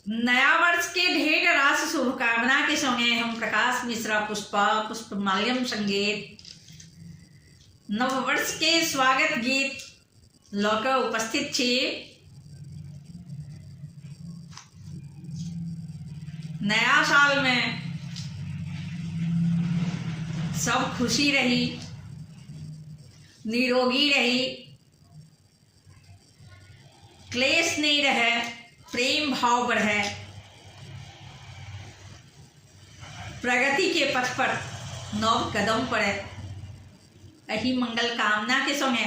नया वर्ष के ढेर रास शुभकामना के संगे हम प्रकाश मिश्रा पुष्पा पुष्पमाल्यम संगीत नव वर्ष के स्वागत गीत लौके उपस्थित छी। नया साल में सब खुशी रही, निरोगी रही, क्लेश नहीं रहे, प्रेम भाव बढ़े, प्रगति के पथ पर नव कदम पड़े, यही मंगल कामना के संगे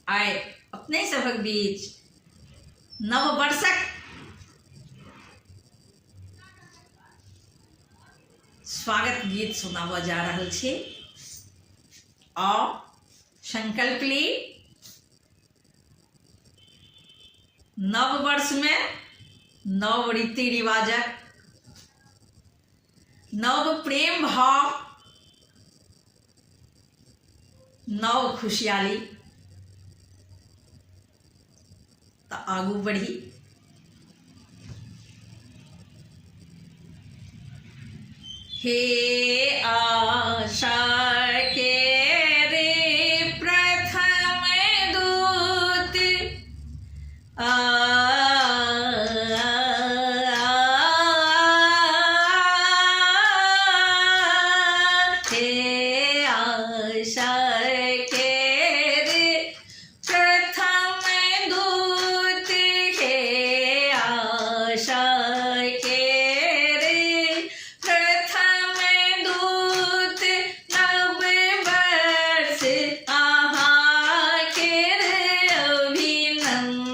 आए अपने सबक बीच नव वर्षक स्वागत गीत सुनावा जा रहल छे। और संकल्प ली नव वर्ष में नव रीति रिवाजक, नव प्रेम भाव, नव खुशहाली तो आगू बढ़ी। हे आशा के रे प्रथम दूत हे आशा के रे प्रथम दूत, हे आशा के रे प्रथम दूत, नव वर्ष आहा के रे अभिनंदन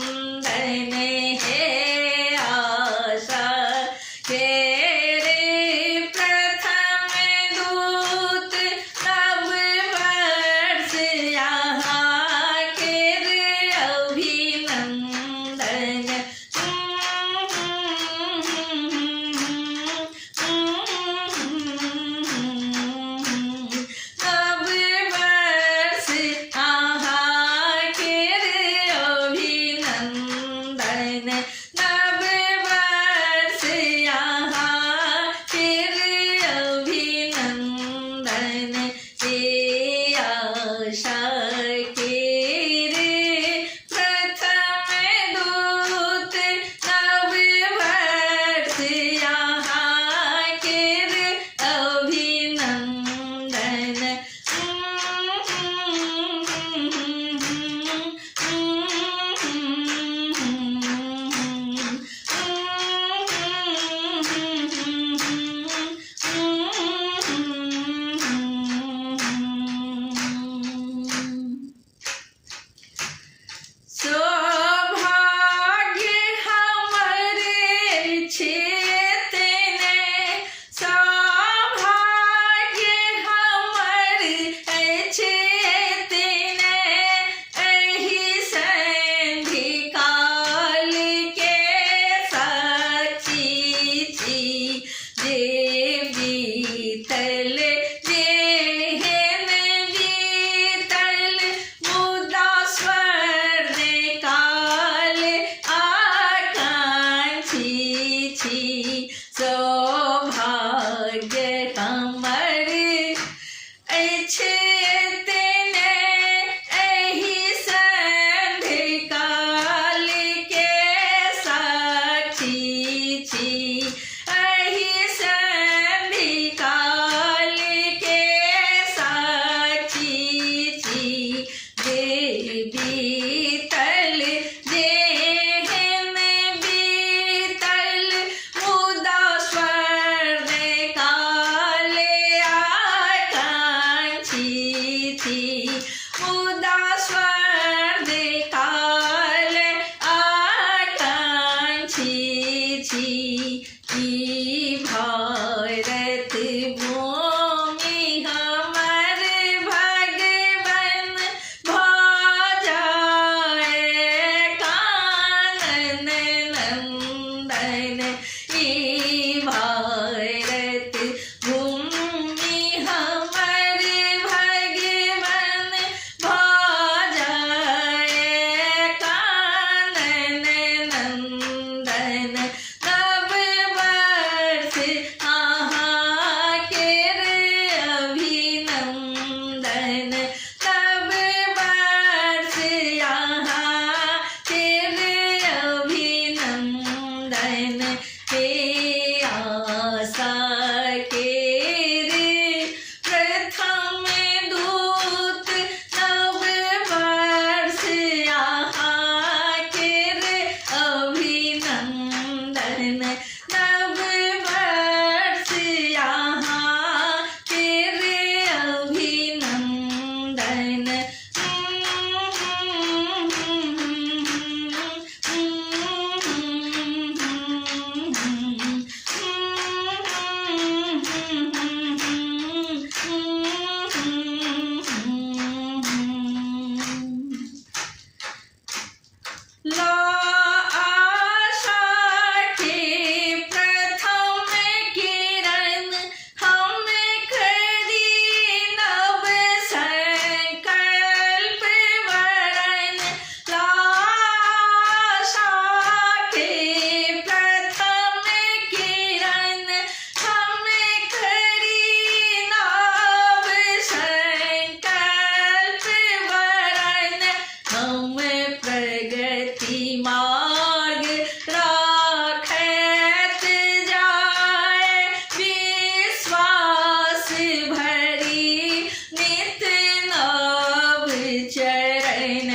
प्रगति मार्ग राखत जाए, विश्वास भरी नित नव चरण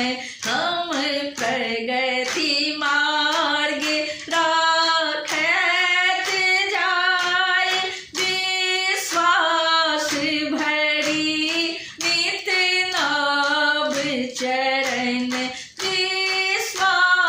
हम प्रगति मार्ग राखत जाए, विश्वास भरी नित नव चरण, विश्वास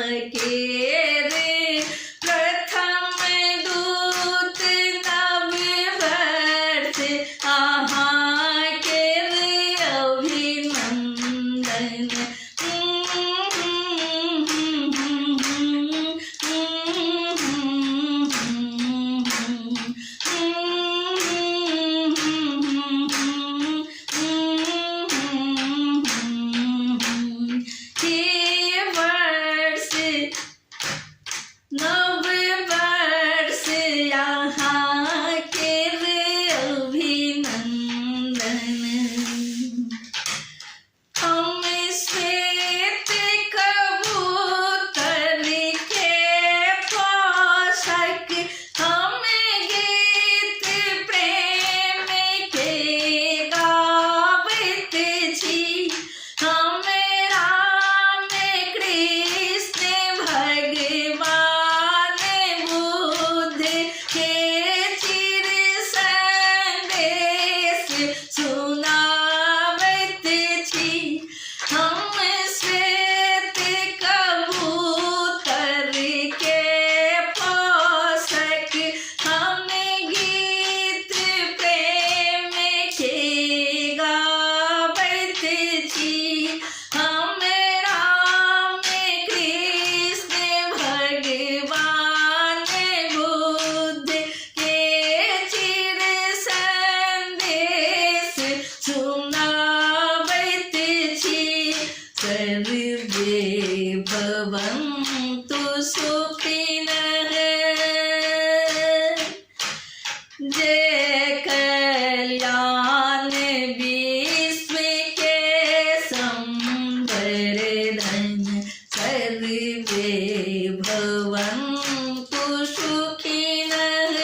के रे प्रथम दूत नव वर्ष आहाँ के रे अभिनंदन। नव वर्ष यहाँ के रे अभिनंदन। हम श्वेत कबूतर के पोषक हम गीत प्रेम के गावत छी। हम राम कृष्ण भगवान बुद्ध के चिर संदेश सुनावत छी। हम श्वेत कबूतर के पोषक हम गीत प्रेम के गावत छी। हम राम कृष्ण भगवान बुद्ध के चिर संदेश सुनावत छी। सर्वे भवन्तु सुखिनः जय कल्याण विश्व के संवर्धन। सर्वे भवन्तु सुखिनः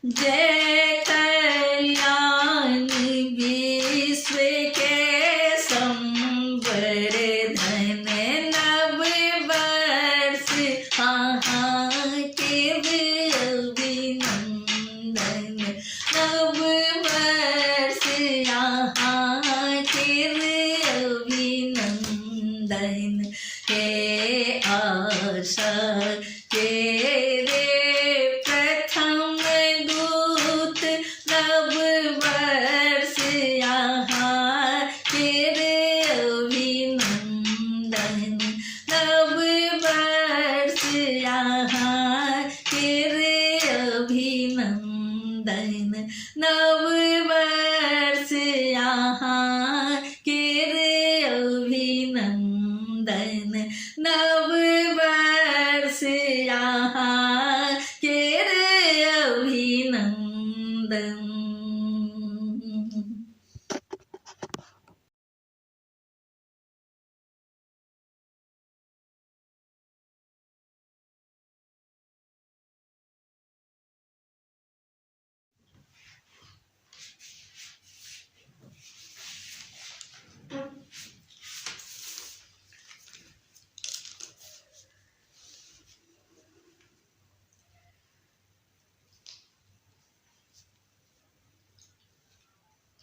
जय कल्याण विश्व के संवर्धन। नव वर्ष आहाँ के रे अभिनंदन। नव वर्ष आहाँ के रे अभिनंदन। हे आशा के रे प्रथम दूत नव वर्ष यहाँ के रे अभिनंदन। नव वर्ष यहाँ के रे अभिनंदन। नव वर्ष यहाँ के रे अभिनंदन। नव वर्ष यहाँ के रे अभिनंदन।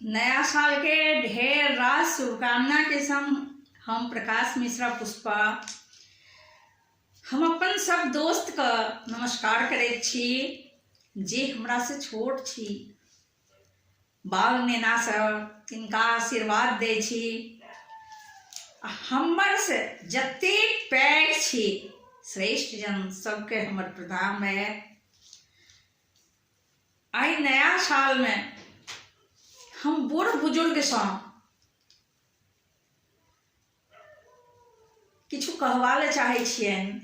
नया साल के ढेर रास शुभकामना के संग हम प्रकाश मिश्रा पुष्पा हम अपन सब दोस्त का नमस्कार करैत छी जे हमरा से छोट छी। बाल नेना सब तिनका आशीर्वाद दै छी। हमर से जतेक पैघ छी श्रेष्ठ जन सबके हमर प्रणाम है। आई नया साल में हम बूढ़ बुजुर्ग सँ किछु कहवाले चाहे छियनि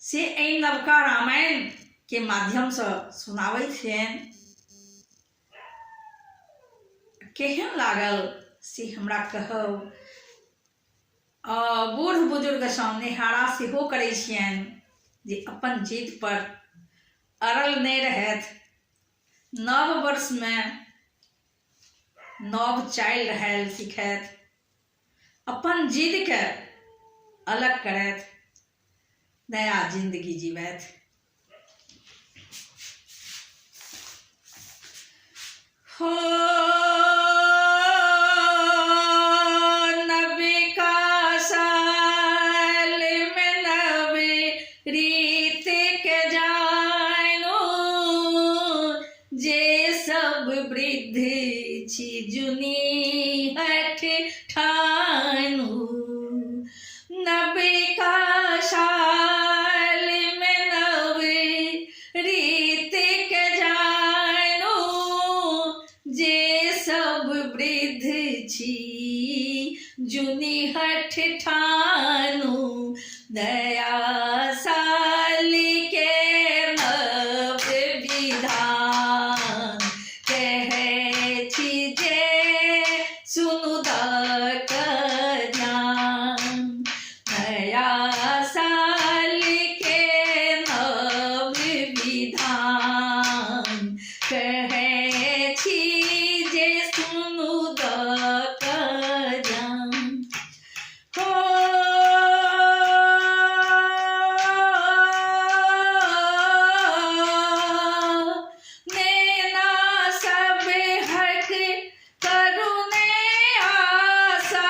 से एहि नवका रामायण के माध्यम से सुनाबै छियनि। केहन लागल से हमरा कहब। बूढ़ बुजुर्ग सँ नेहारा सेहो करै छियनि जे अपन जिद पर अड़ल नहि रहथि। नव वर्ष में नव चालि रहल सिखैत अपन जिद के अलग करैत नया जिंदगी जीवैत। हो ठानू नबे का साल में नवे रीत के जानो जे सब वृद्ध छी जुनी हठ ठानू दया साल के नव विधान कहे छी जे सुनु ज्ञान नया साल के नव विधान कहे छी जे सुनु ज्ञान हो नैना सब हक करुणे आशा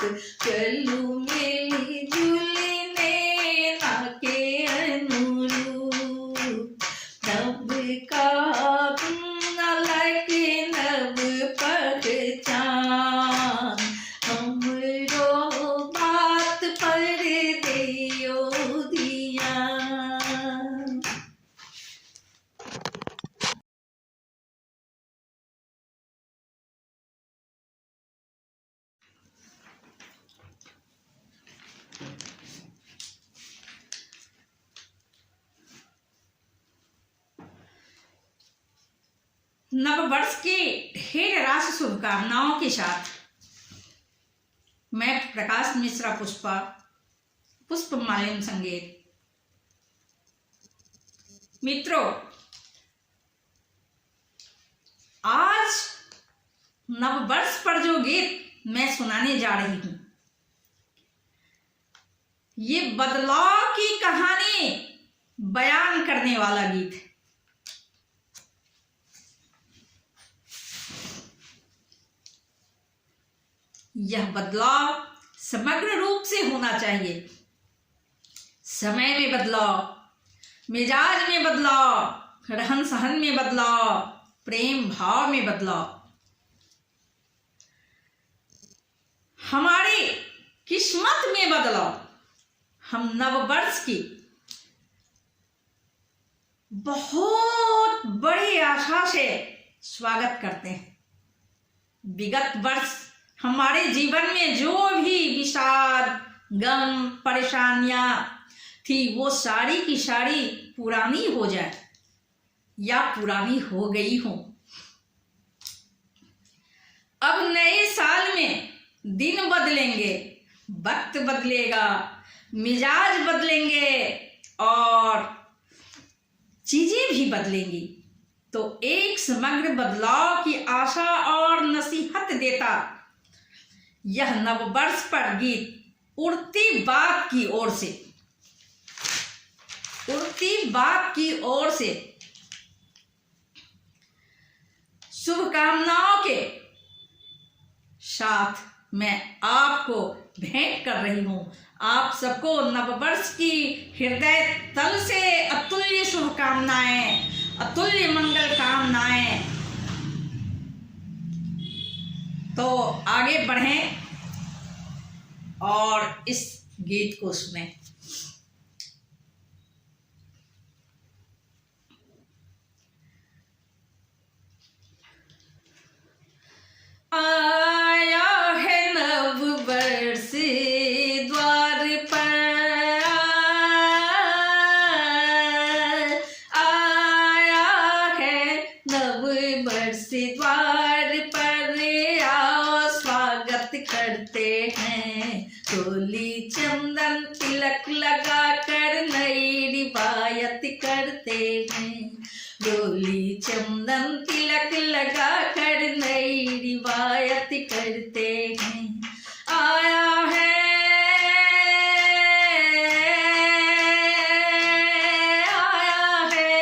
चलू मिली जुलने नाके अनुरूप नव का अलग नव पहचान हमरो बात पर दियो ध्यान। नववर्ष के ढेर राशि शुभकामनाओं के साथ मैं प्रकाश मिश्रा पुष्पा पुष्प माल्यम संगीत। मित्रों, आज नववर्ष पर जो गीत मैं सुनाने जा रही हूं, ये बदलाव की कहानी बयान करने वाला गीत है। यह बदलाव समग्र रूप से होना चाहिए। समय में बदलाव, मिजाज में बदलाव, रहन सहन में बदलाव, प्रेम भाव में बदलाव, हमारी किस्मत में बदलाव। हम नववर्ष की बहुत बड़ी आशा से स्वागत करते हैं। विगत वर्ष हमारे जीवन में जो भी विषाद, गम, परेशानियां थी, वो सारी की सारी पुरानी हो जाए या पुरानी हो गई हो। अब नए साल में दिन बदलेंगे, वक्त बदलेगा, मिजाज बदलेंगे और चीजें भी बदलेंगी। तो एक समग्र बदलाव की आशा और नसीहत देता यह नववर्ष पर गीत उड़ती बात की ओर से, उड़ती बात की ओर से शुभकामनाओं के साथ मैं आपको भेंट कर रही हूं। आप सबको नववर्ष की हृदय तल से अतुल्य शुभकामनाएं, अतुल्य मंगल कामनाएं। तो आगे बढ़ें और इस गीत को सुनें। आया है नववर्ष द्वार पर, आया है नववर्ष द्वार पर, आओ स्वागत करते हैं। डोली चंदन तिलक लगा कर नई रिवायत करते हैं। डोली चंदन तिलक लगा कर नई रिवायत करते हैं। आया है, आया है,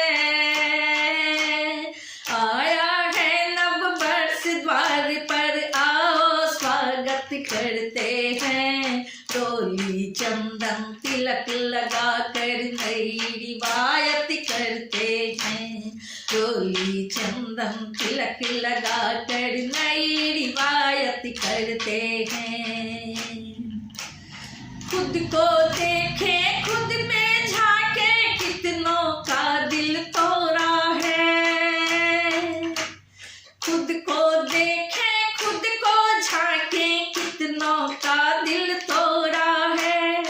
आया है नववर्ष द्वार पर, आओ स्वागत करते हैं। डोली चंदन तिलक लगा कर नई रिवायत करते हैं। डोली चंदन तिलक लगा कर नई रिवायत करते हैं। खुद को देखें, खुद में झांके, कितनों का दिल तोड़ा है। खुद को देखें, खुद को झांके, कितनों का दिल तोड़ा है।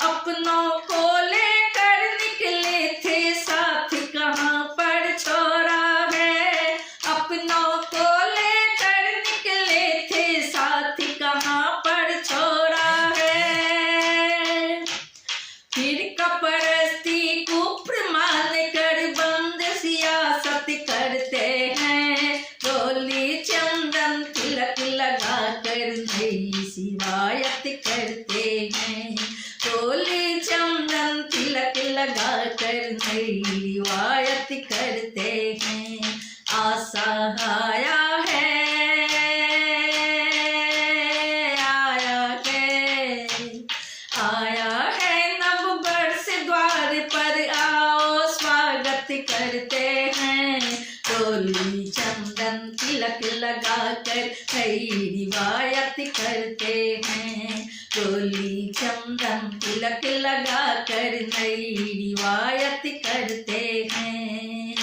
अपनों को लेकर निकले थे, साथ कहाँ पर छोड़ा है। अपनों को लेकर निकले थे, साथ कहाँ पर छोड़ा है। फिर कपरस्ती को प्रमाण कर बंद सियासत करते हैं। डोली चंदन तिलक लगा कर नई सिवायत करते हैं। डोली चंदन तिलक लगा कर नई रिवायत करते हैं। आशा आया है, आया है, डोली चंदन तिलक लगा कर नई रिवायत करते हैं।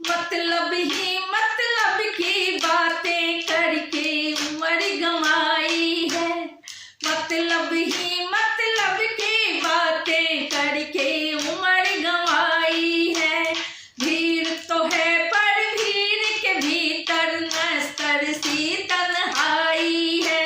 मतलब ही मतलब की बातें करके उम्र गंवाई है। मतलब ही मतलब की बातें करके उम्र गंवाई है। भीड़ तो है पर भीड़ के भीतर नस्तर सी तन्हाई है।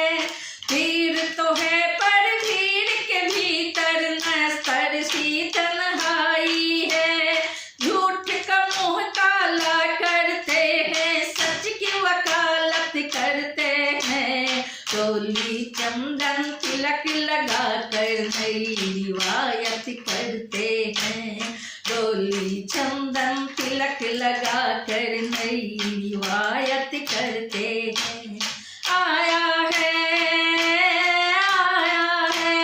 भीड़ तो है पर भीड़ के भीतर नस्तर सी तन्हाई है। झूठ का मुंह काला करते हैं, सच की वकालत करते हैं। डोली चंदन तिलक लगा कर नई रिवायत करते हैं। डोली चंदन तिलक लगा कर नई रिवायत करते हैं। आया है, आया है,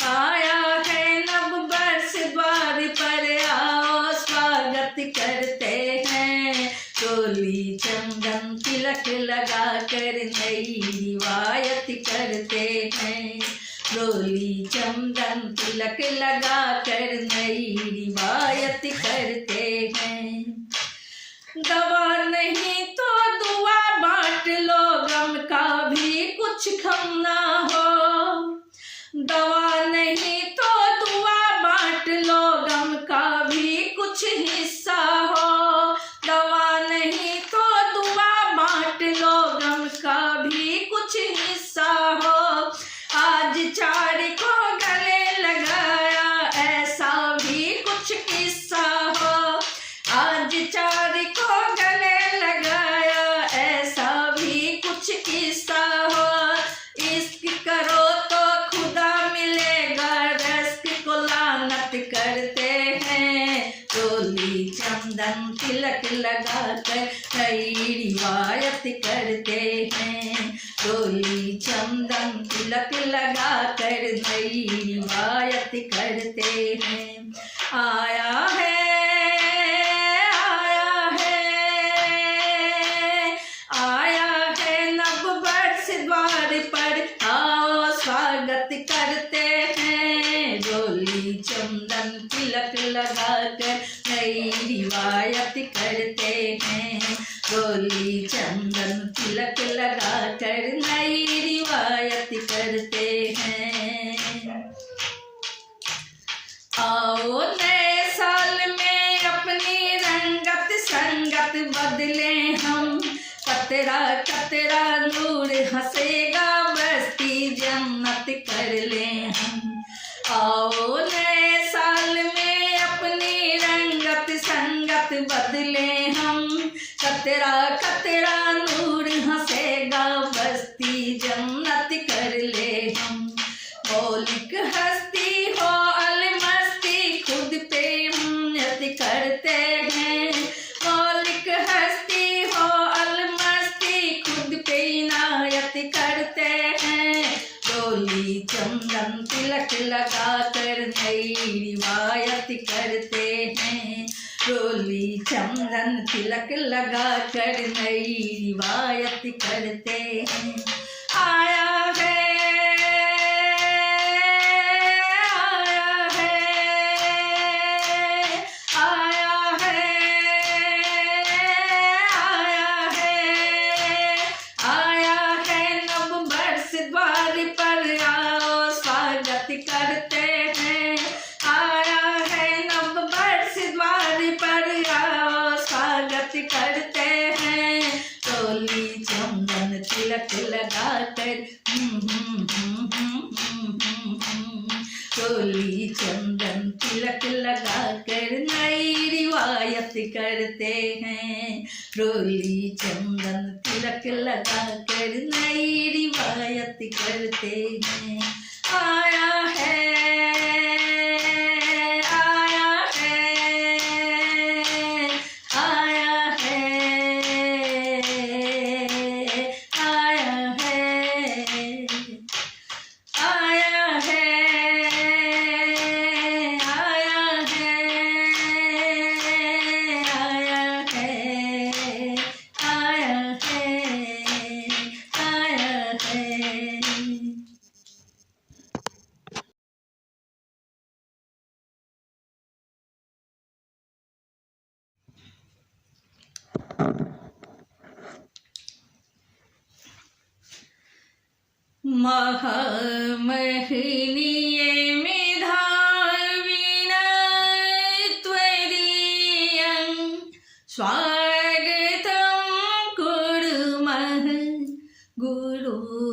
आया है नव वर्ष द्वार पर आओ स्वागत करते हैं। डोली चंदन तिलक लगा कर नई रिवायत करते हैं। डोली चंदन तिलक लगा कर नई रिवायत करते हैं। दवा नहीं तो दुआ बांट लो, गम का भी कुछ कम ना हो। दवा नहीं तो दुआ बांट लो, गम का भी कुछ हिस्सा हो। दवा नहीं तो दुआ बांट लो, गम का भी कुछ हिस्सा हो। आज चार को गले लगाया, ऐसा भी कुछ किस्सा हो। आज चार को गले लगाया, ऐसा भी कुछ किस्सा हो। इश्क करो तो खुदा मिलेगा, रस्क को लानत करते हैं। डोली चंदन तिलक लगा कर नई रिवायत करते हैं। डोली चंदन तिलक लगा कर नई रिवायत करते हैं। आया है, आया है, आया है नव वर्ष द्वार पर आओ स्वागत करते हैं। डोली चंदन तिलक लगा कर नई रिवायत करते हैं। डोली चंदन तिलक लगा कर नई रिवायत करते हैं। आओ नए साल में अपनी रंगत संगत बदले हम। कतरा कतरा नूर हंसेगा, बस्ती जन्नत कर ले हम। आओ नए साल में अपनी रंगत संगत बदले हम। कतरा कतरा नूर हंसेगा, बस्ती जन्नत कर ले हम। मौलिक हस्ती हो अलमस्ती, खुद पे नियत करते हैं। मौलिक हस्ती हो अलमस्ती, खुद पे इनायत करते हैं। डोली चंदन तिलक लगा कर नई रिवायत करते हैं। डोली चंदन तिलक लगा कर नई रिवायत करते हैं। आया है, आया है, आया है, आया है, आया है नव वर्ष द्वार पर आओ स्वागत करते हैं। आया है नव वर्ष द्वार पर आओ स्वागत करते हैं। डोली चंदन तिलक लगा कर डोली चंदन तिलक लगा कर नई रिवायत करते हैं। डोली चंदन तिलक लगा कर नई रिवायत करते हैं। आया है, आया है, आया है, आया है, आया है, आया है, आया है, आया है, महामहिनीये मेधाविनय त्वदीयं स्वागतं कुर्मः गुरुगीर्वाणभाषायां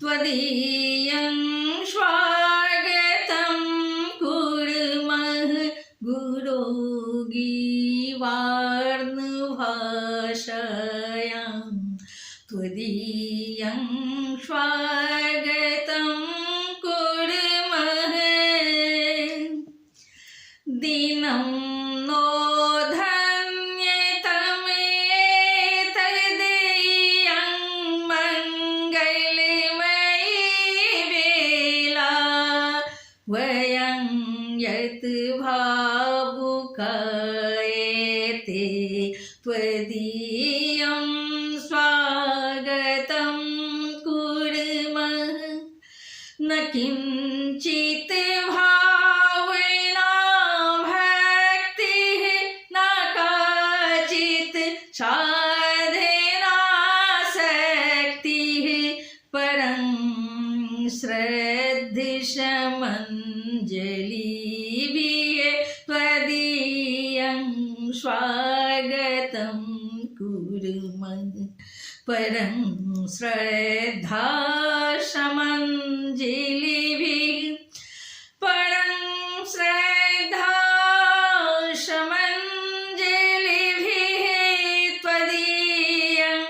त्वदीयं स्वागतं कुर्मः गुरुगीर्वाणभाषायां त्वदीयं स्वागतं कुर्मः दिनं नो धन्यतमेतदीयं मङ्गलमयी वेला वयं यत् भावुकायते त्वदीयं स्वागतं कुर्मः न किञ्चित् भावना भक्तिः न काचित् साधनासक्तिः परं श्रद्धिशमञ्जलिभिः त्वदीयं स्वागतं कुर्मः परं श्रद्धाशमञ्जलिभिः परं श्रद्धाशमञ्जलिभिः त्वदीयं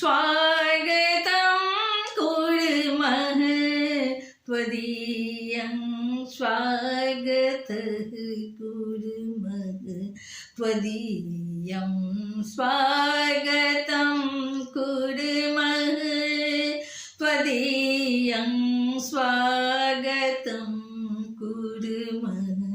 स्वागतं कुर्मः त्वदीयं स्वागतः कुर्मः त्वदीयं स्वागतं कुर्मः त्वदीयं स्वागतं कुर्मः।